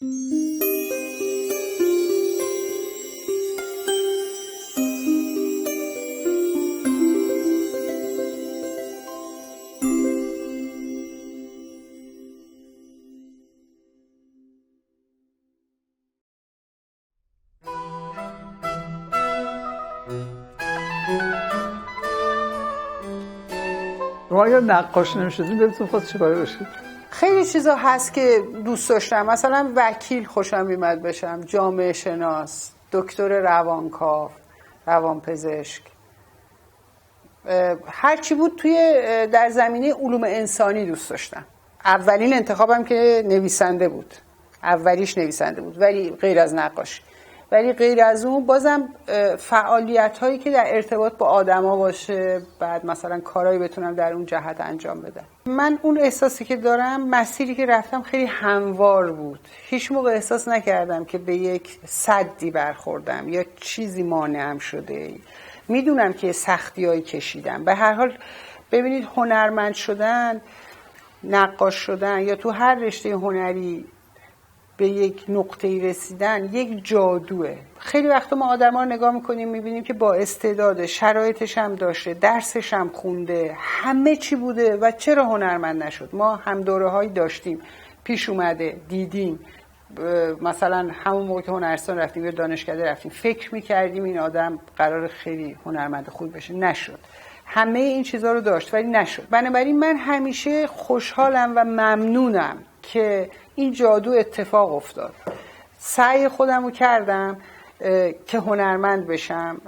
شما اگر نقاش نمی‌شدین دلتون خواست چیکار بشید؟ خیلی چیزا هست که دوست داشتم، مثلا وکیل خوشم میاد بشم، جامعه شناس، دکتر روانکاو، روانپزشک، هر چی بود در زمینه علوم انسانی دوست داشتم. اولین انتخابم که نویسنده بود، اولیش نویسنده بود، ولی غیر از نقاشی. ولی غیر از اون بازم فعالیت هایی که در ارتباط با آدما باشه، بعد مثلا کارهایی بتونم در اون جهت انجام بدم. من اون احساسی که دارم، مسیری که رفتم خیلی هموار بود. هیچ موقع احساس نکردم که به یک سدی برخوردم یا چیزی مانعم شده. میدونم که سختی‌هایی کشیدم. به هر حال ببینید، هنرمند شدن، نقاش شدن یا تو هر رشته هنری به یک نقطه‌ای رسیدن یک جادوه. خیلی وقتا ما آدم‌ها رو نگاه می‌کنیم می‌بینیم که با استعداده، شرایطش هم داشته، درسش هم خونده، همه چی بوده و چرا هنرمند نشد؟ ما هم دوره‌هایی داشتیم، پیش اومده، دیدیم. مثلا همون موقع که هنرستان رفتیم یا دانشکده رفتیم فکر می‌کردیم این آدم قرار خیلی هنرمند خوب بشه، نشد. همه این چیزا رو داشت ولی نشد. بنابراین من همیشه خوشحالم و ممنونم که این جادو اتفاق افتاد. سعی خودم رو کردم که هنرمند بشم،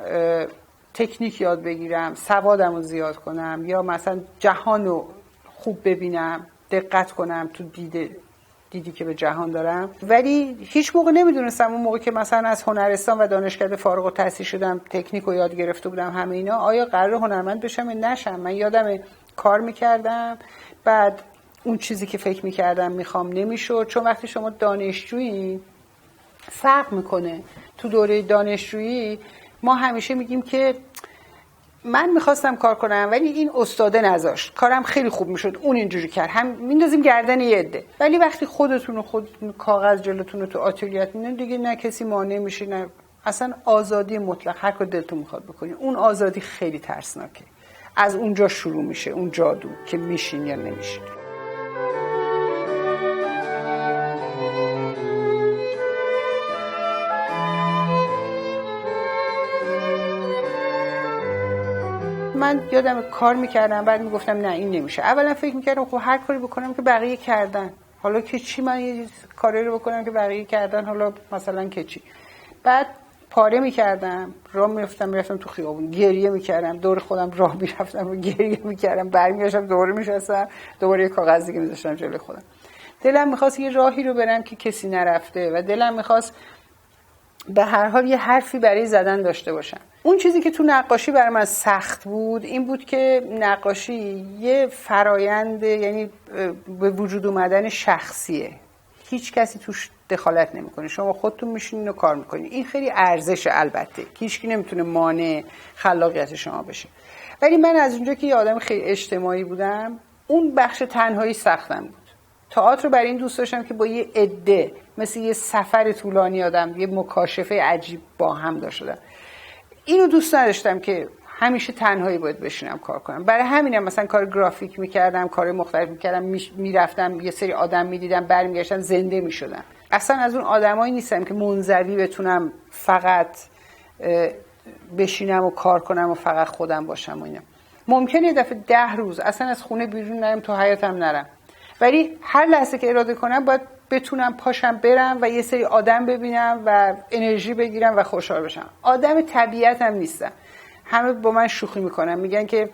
تکنیک یاد بگیرم، سوادم رو زیاد کنم، یا مثلا جهان رو خوب ببینم، دقت کنم تو دیدی که به جهان دارم. ولی هیچ موقع نمیدونستم اون موقع که مثلا از هنرستان و دانشکده فارغ التحصیل شدم، تکنیک رو یاد گرفته بودم، همه اینا، آیا قرار هنرمند بشم یا نشم. من یادم کار میکردم، بعد اون چیزی که فکر میکردم میخوام نمیشد. چون وقتی شما دانشجویی فرق میکنه. تو دوره دانشجویی ما همیشه میگیم که من میخواستم کار کنم ولی این استاده نذاشت، کارم خیلی خوب میشد، اون اینجوری کرد، هم میندازیم گردن یه عده. ولی وقتی خودتون کاغذ جلوتون رو تو آتلیه‌ات می‌بینید دیگه نه کسی مانع میشه، نه اصلا آزادی مطلق، هر کار دلتون میخواد بکنید. اون آزادی خیلی ترسناکه. از اونجا شروع میشه اون جادو که میشین یا نمیشین. من یادم کار میکردم، بعد میگفتم نه این نمیشه. اولا فکر میکردم خب هر کاری بکنم که بقیه کردن، حالا که چی من یه کاری رو بکنم که بقیه کردن، حالا مثلا که چی. بعد پاره میکردم، راه میرفتم تو خیابون، گریه میکردم، دور خودم راه میرفتم و گریه میکردم، برمیگشتم دوباره میشستم، دوباره یه کاغذ دیگه میذاشتم جلوی خودم. دلم میخواست یه راهی رو برم که کسی نرفته و دلم میخواست به هر حال یه حرفی برای زدن داشته باشم. اون چیزی که تو نقاشی برای من سخت بود این بود که نقاشی یه فرایند، یعنی به وجود اومدن شخصیه، هیچ کسی توش دخالت نمیکنه، شما خودتون میشینین و کار میکنین. این خیلی ارزش، البته هیچکی نمیتونه مانع خلاقیت شما بشه. ولی من از اونجا که یه آدم خیلی اجتماعی بودم، اون بخش تنهایی سختم بود. تئاتر رو برای این دوست داشتم که با یه عده مثل یه سفر طولانی آدم یه مکاشفه عجیب با هم داشتم. اینو دوست نداشتم که همیشه تنهایی باید بشینم کار کنم. برای همینم مثلا کار گرافیک میکردم، کار مختلف میکردم، میرفتم یه سری آدم میدیدم، برمیگشتم زنده میشدم. اصلا از اون آدمایی نیستم که منزوی بتونم فقط بشینم و کار کنم و فقط خودم باشم و اینا. ممکنه یه دفعه 10 روز اصلا از خونه بیرون نرم، تو حیاطم نرم، ولی هر لحظه که اراده کنم باید بتونم پاشم برم و یه سری آدم ببینم و انرژی بگیرم و خوشحال بشم. آدم طبیعتم نیستم. همه با من شوخی میکنن، میگن که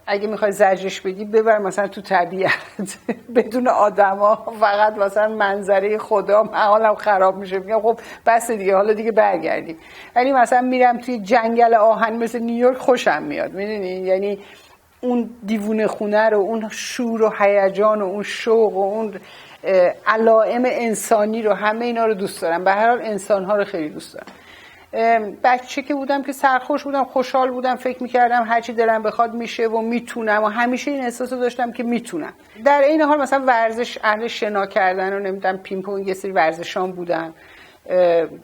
اگه میخوای زجرش بدی ببر مثلا تو طبیعت بدون آدما، فقط مثلا منظره خدا، من حالم خراب میشه. میگم خب بس دیگه، حالا دیگه برگردیم. یعنی مثلا میرم توی جنگل آهن مثل نیویورک، خوشم میاد، میدونی، یعنی اون دیوونه خونه رو، اون شور و هیجان و اون شوق و اون علائم انسانی رو، همه اینا رو دوست دارم. به هر حال انسان‌ها رو خیلی دوست دارم. بچه که بودم که سرخوش بودم، خوشحال بودم، فکر میکردم هرچی دلم بخواد میشه و میتونم و همیشه این احساس رو داشتم که میتونم. در این حال مثلا ورزش، اهل شنا کردن و نمیدونم پینگ پونگ، یه سری ورزشام بودن،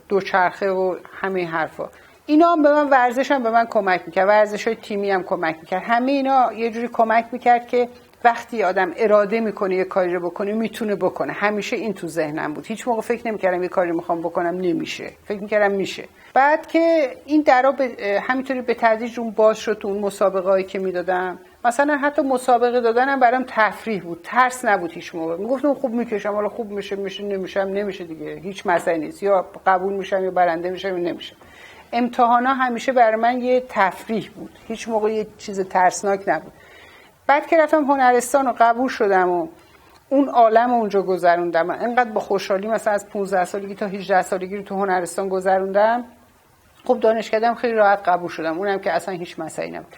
دوچرخه و همه حرفا. اینا هم به من، ورزش هم به من کمک میکرد، ورزش‌های تیمی هم کمک میکرد. همه اینا یه جوری کمک میکرد که وقتی آدم اراده میکنه یه کاری رو بکنه میتونه بکنه. همیشه این تو ذهنم بود. هیچ موقع فکر نمیکردم یه کاری میخوام بکنم نمیشه. فکر میکردم میشه. بعد که این درا همینطوری به تدریج اون باز شد تو اون مسابقه‌ای که میدادم. مثلا حتی مسابقه دادنم برام تفریح بود، ترس نبود هیچ موقع. میگفتم خوب میکشم، حالا خوب میشه نمیشه دیگه، هیچ مسئله نیست، یا قبول میشم یا برنده میشم یا نمیشه. امتحانا همیشه برای من یه تفریح بود، هیچ موقع یه چیز ترسناک نبود. بعد که رفتم هنرستان و قبول شدم و اون عالم اونجا گذروندم، انقدر با خوشحالی مثلا از 15 سالگی تا 18 سالگی رو تو هنرستان گذروندم. خب دانشکده‌ام خیلی راحت قبول شدم، اونم که اصلا هیچ مسئله نبود.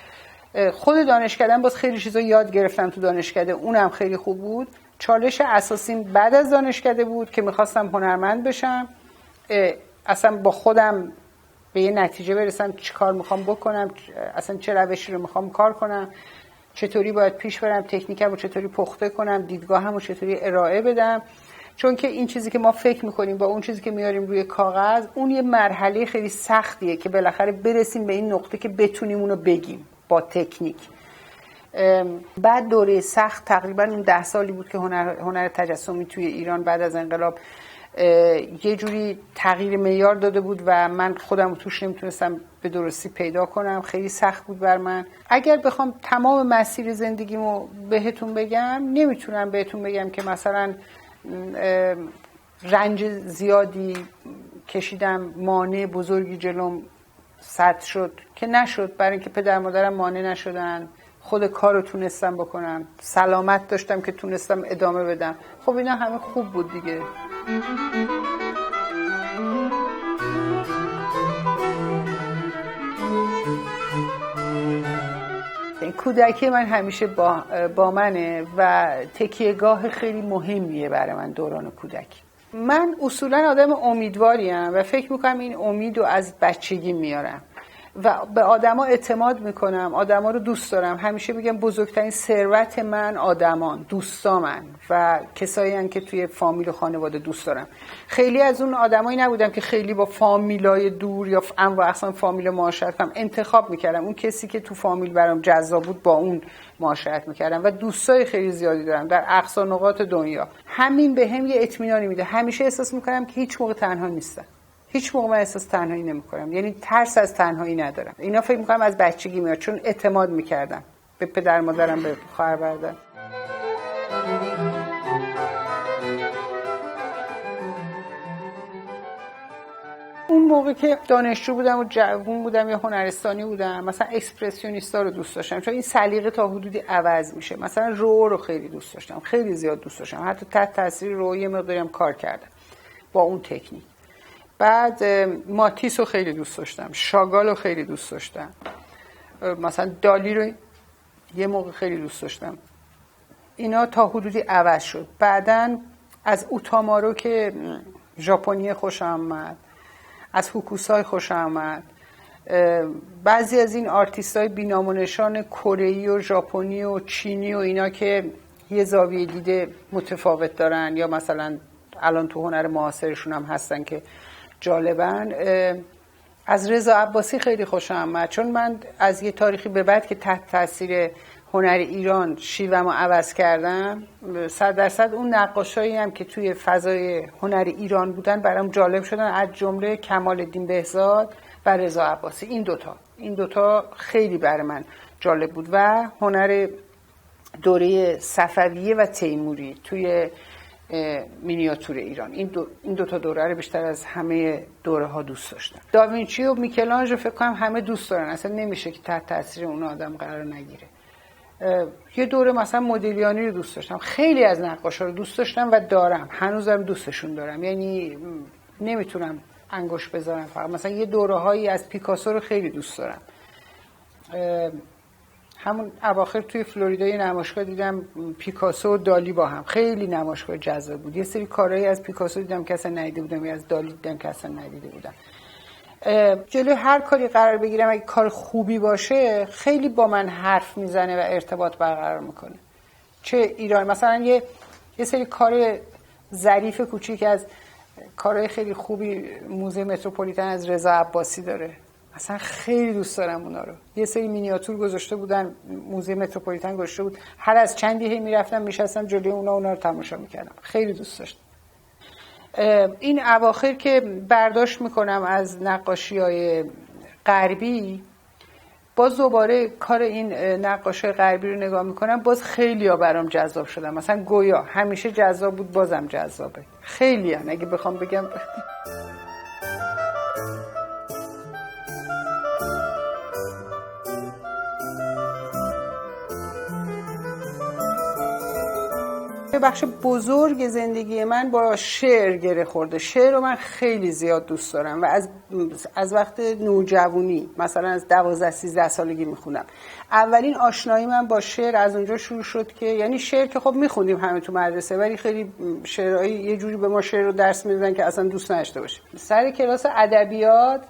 خود دانشکده‌ام باز خیلی چیزا یاد گرفتم تو دانشکده، اونم خیلی خوب بود. چالش اساسیم بعد از دانشکده بود که می‌خواستم هنرمند بشم، اصلا با خودم به یه نتیجه برسم چی کار میخوام بکنم، اصلا چه روشی رو میخوام کار کنم، چطوری باید پیش برم، تکنیکم رو چطوری پخته کنم، دیدگاهم رو چطوری ارائه بدم. چون که این چیزی که ما فکر میکنیم با اون چیزی که میاریم روی کاغذ، اون یه مرحله خیلی سختیه که بالاخره برسیم به این نقطه که بتونیم اونو بگیم با تکنیک. بعد دوره سخت تقریبا اون 10 سالی بود که هنر تجسمی توی ایران بعد از انقلاب یه جوری تغییر معیار داده بود و من خودم رو توش نمیتونستم به درستی پیدا کنم. خیلی سخت بود بر من. اگر بخوام تمام مسیر زندگیمو بهتون بگم، نمیتونم بهتون بگم که مثلا رنج زیادی کشیدم، مانع بزرگی جلوم سد شد که نشد، برای اینکه پدر مادرم مانع نشدن، خود کار رو تونستم بکنم، سلامت داشتم که تونستم ادامه بدم. خب اینا همه خوب بود دیگه. کودکی من همیشه با منه و تکیهگاه خیلی مهمیه برای من دوران کودکی. من اصولا آدم امیدواریم و فکر میکنم این امید رو از بچگی میارم و به آدما اعتماد میکنم، آدما رو دوست دارم. همیشه میگم بزرگترین ثروت من آدمان، دوستامن و کسایی هستن که توی فامیل و خانواده دوست دارم. خیلی از اون آدمایی نبودم که خیلی با فامیلای دور یا انواع اقسام فامیل معاشرت کنم، انتخاب میکردم اون کسی که تو فامیل برام جذاب بود با اون معاشرت میکردم و دوستای خیلی زیادی دارم در اقصا نقاط دنیا. همین بهم یه اطمینانی میده. همیشه احساس میکنم که هیچ موقع تنها نیستم. هیچ موقع من احساس تنهایی نمی‌کنم، یعنی ترس از تنهایی ندارم. اینا فکر می‌کنم از بچگی میاد، چون اعتماد می‌کردم به پدر مادرم، به خواهر برادرم. اون موقع که دانشجو بودم و جوون بودم یا هنرستانی بودم، مثلا اکسپرسیونیستا رو دوست داشتم، چون این سلیقه تا حدودی عوض میشه. مثلا رو خیلی دوست داشتم، خیلی زیاد دوست داشتم، حتی تحت تاثیر رو یه مقداریم کار کردم با اون تکنیک. بعد ماتیس رو خیلی دوست داشتم، شاگال رو خیلی دوست داشتم، مثلا دالی رو یه موقع خیلی دوست داشتم. اینا تا حدودی عوض شد. بعدن از اوتامارو که ژاپنی خوشم آمد، از هوکوسای خوشم آمد. بعضی از این آرتیستای بی‌نام و نشان کره‌ای و ژاپنی و چینی و اینا که یه زاویه دیده متفاوت دارن یا مثلا الان تو هنر معاصرشون هم هستن که جالبن. از رضا عباسی خیلی خوشم آمد، چون من از یه تاریخی به بعد که تحت تاثیر هنر ایران شیوه‌مو عوض کردم، 100% اون نقاشایی هم که توی فضای هنر ایران بودن برام جالب شدن، از جمله کمال الدین بهزاد و رضا عباسی. این دوتا خیلی برای من جالب بود و هنر دوره صفویه و تیموری توی مینیاتور ایران. این دو تا دوره رو بیشتر از همه دوره ها دوست داشتم. داوینچی و میکلانژ فکر کنم همه دوست دارن، اصلا نمیشه که تحت تاثیر اون آدم قرار نگیره. یه دوره مثلا مودیلیانی رو دوست داشتم، خیلی از نقاشا رو دوست داشتم و دارم، هنوزم دوستشون دارم، یعنی نمیتونم انگوش بذارم. فقط مثلا یه دوره هایی از پیکاسو رو خیلی دوست دارم. همون اواخر توی فلوریدا یه نمایشگاه دیدم، پیکاسو و دالی با هم، خیلی نمایشگاه جذاب بود. یه سری کارهایی از پیکاسو دیدم که اصلا ندیده بودم، یا از دالی دیدم که اصلا ندیده بودم. جلوی هر کاری قرار بگیرم اگه کار خوبی باشه خیلی با من حرف میزنه و ارتباط برقرار میکنه. چه ایران مثلا یه سری کار ظریف کوچیک از کارهای خیلی خوبی موزه متروپولیتن از رضا عباسی داره، اصلا خیلی دوست دارم اونا رو. یه سری مینیاتور گذاشته بودن، موزه متروپولیتن گذاشته بود، هر از چندی هی میرفتم میشستم جلوی اونا رو تماشا میکردم، خیلی دوست داشتم. این اواخر که برداشت میکنم از نقاشی‌های غربی، باز دوباره کار این نقاشی غربی رو نگاه میکنم، باز خیلی ها برام جذاب شدن. مثلا گویا همیشه جذاب بود، بازم جذابه. خیلی هم اگه بخوام بگم بخش بزرگ زندگی من با شعر گره خورده. شعر رو من خیلی زیاد دوست دارم و از وقت نوجوانی، مثلا از 12-13 سالگی میخونم. اولین آشنایی من با شعر از اونجا شروع شد که یعنی شعر که خب میخوندیم همه تو مدرسه، ولی خیلی شعرهایی یه جوری به ما شعر رو درس میدادن که اصلا دوست نداشته باشیم. سر کلاس ادبیات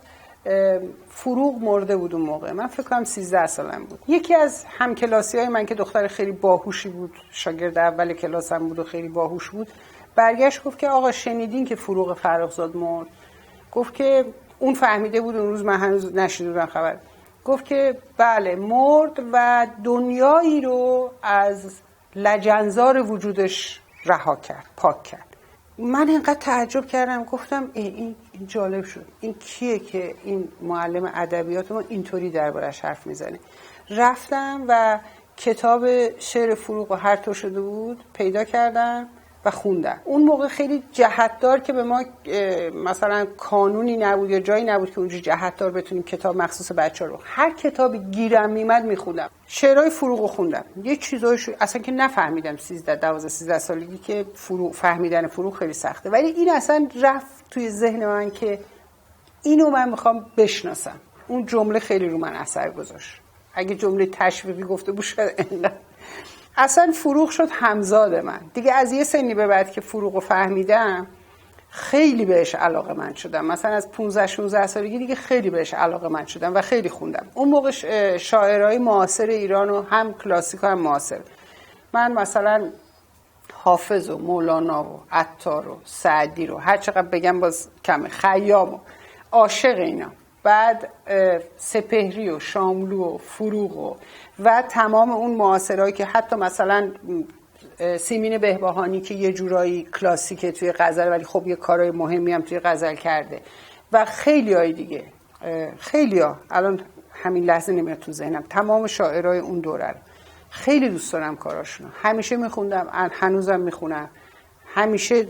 فروغ مرده بود اون موقع، من فکر کنم 13 سالم بود. یکی از همکلاسی‌های من که دختر خیلی باهوشی بود، شاگرد اول کلاسم بود و خیلی باهوش بود، برگشت گفت که آقا شنیدین که فروغ فرخزاد مرد؟ گفت که اون فهمیده بود اون روز، من هنوز نشنیده بودم خبر. گفت که بله مرد و دنیایی رو از لجنزار وجودش رها کرد، پاک کرد. من اینقدر تعجب کردم، گفتم این جالب شد، این کیه که این معلم ادبیات ما اینطوری دربارش حرف میزنه؟ رفتم و کتاب شعر فروغ و هر طور شده بود پیدا کردم و خوندم. اون موقع خیلی جهتدار که به ما مثلا قانونی نبود یا جایی نبود که اونجوری جهتدار بتونیم کتاب مخصوص بچه‌ها رو، هر کتابی گیرم میمد میخوندم. شعرهای فروغ رو خوندم، یه چیزایش اصلا که نفهمیدم 13 سالگی که فهمیدن فروغ خیلی سخته، ولی این اصلا رفت توی ذهن من که اینو من میخوام بشناسم. اون جمله خیلی رو من اثر گذاشت. اگه جمله تشویقی گفته بود شاید اصلا فروغ شد همزاد من دیگه. از یه سنی به بعد که فروغ رو فهمیدم خیلی بهش علاقه‌مند شدم. مثلا از 15-16 سالگی دیگه خیلی بهش علاقه‌مند شدم و خیلی خوندم. اون موقع شاعرای معاصر ایران و هم کلاسیک هم معاصر، من مثلا حافظ و مولانا و عطار و سعدی رو هر چقدر بگم باز کمه، خیام و عاشق اینا، بعد سپهری و شاملو و فروغ و تمام اون معاصرایی که حتی مثلا سیمین بهبهانی که یه جورایی کلاسیکه توی غزل ولی خب یه کارهای مهمی هم توی غزل کرده و خیلی های دیگه، خیلی ها الان همین لحظه نمیاد تو ذهنم. تمام شاعرای اون دوره رو خیلی دوست دارم کاراشونو، همیشه میخوندم، هنوزم میخونم. همیشه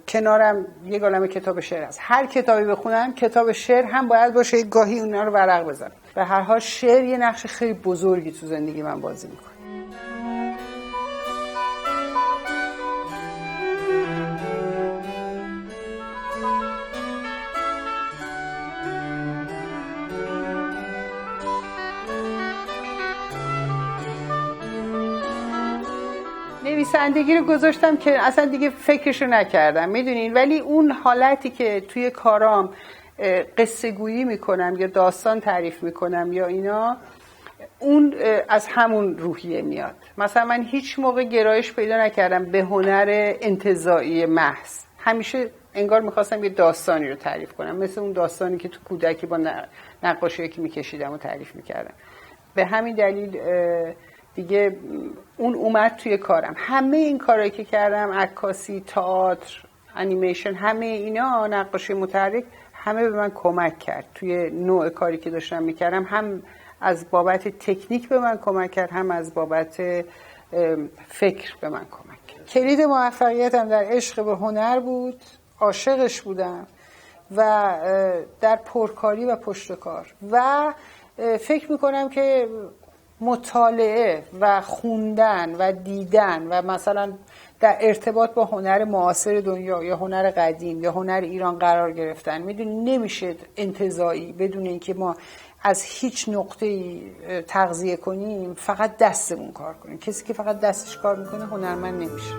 کنارم یه عالمه کتاب شعر هست، هر کتابی بخونم کتاب شعر هم باید باشه، گاهی اونا رو ورق بزنم. به هر حال شعر یه نقش خیلی بزرگی تو زندگی من بازی میکنه. نویسندگی رو گذاشتم که اصلا دیگه فکرشو نکردم، میدونین، ولی اون حالتی که توی کارام قصه گویی میکنم یا داستان تعریف میکنم یا اینا، اون از همون روحیه میاد. مثلا من هیچ موقع گرایش پیدا نکردم به هنر انتزاعی محض، همیشه انگار میخواستم یه داستانی رو تعریف کنم، مثل اون داستانی که تو کودکی با نقاشی که میکشیدم و تعریف میکردم. به همین دلیل دیگه اون اومد توی کارم. همه این کارهایی که کردم، عکاسی، تئاتر، انیمیشن، همه اینا، نقاشی متحرک، همه به من کمک کرد توی نوع کاری که داشتم میکردم. هم از بابت تکنیک به من کمک کرد، هم از بابت فکر به من کمک کرد. کلید موفقیتم در عشق به هنر بود، عاشقش بودم و در پرکاری و پشتکار و فکر میکنم که مطالعه و خوندن و دیدن و مثلا در ارتباط با هنر معاصر دنیا یا هنر قدیم یا هنر ایران قرار گرفتن، میدونی نمیشه انتزاعی بدون اینکه ما از هیچ نقطه‌ای تغذیه کنیم، فقط دستمون کار کنیم. کسی که فقط دستش کار میکنه هنرمند نمیشه.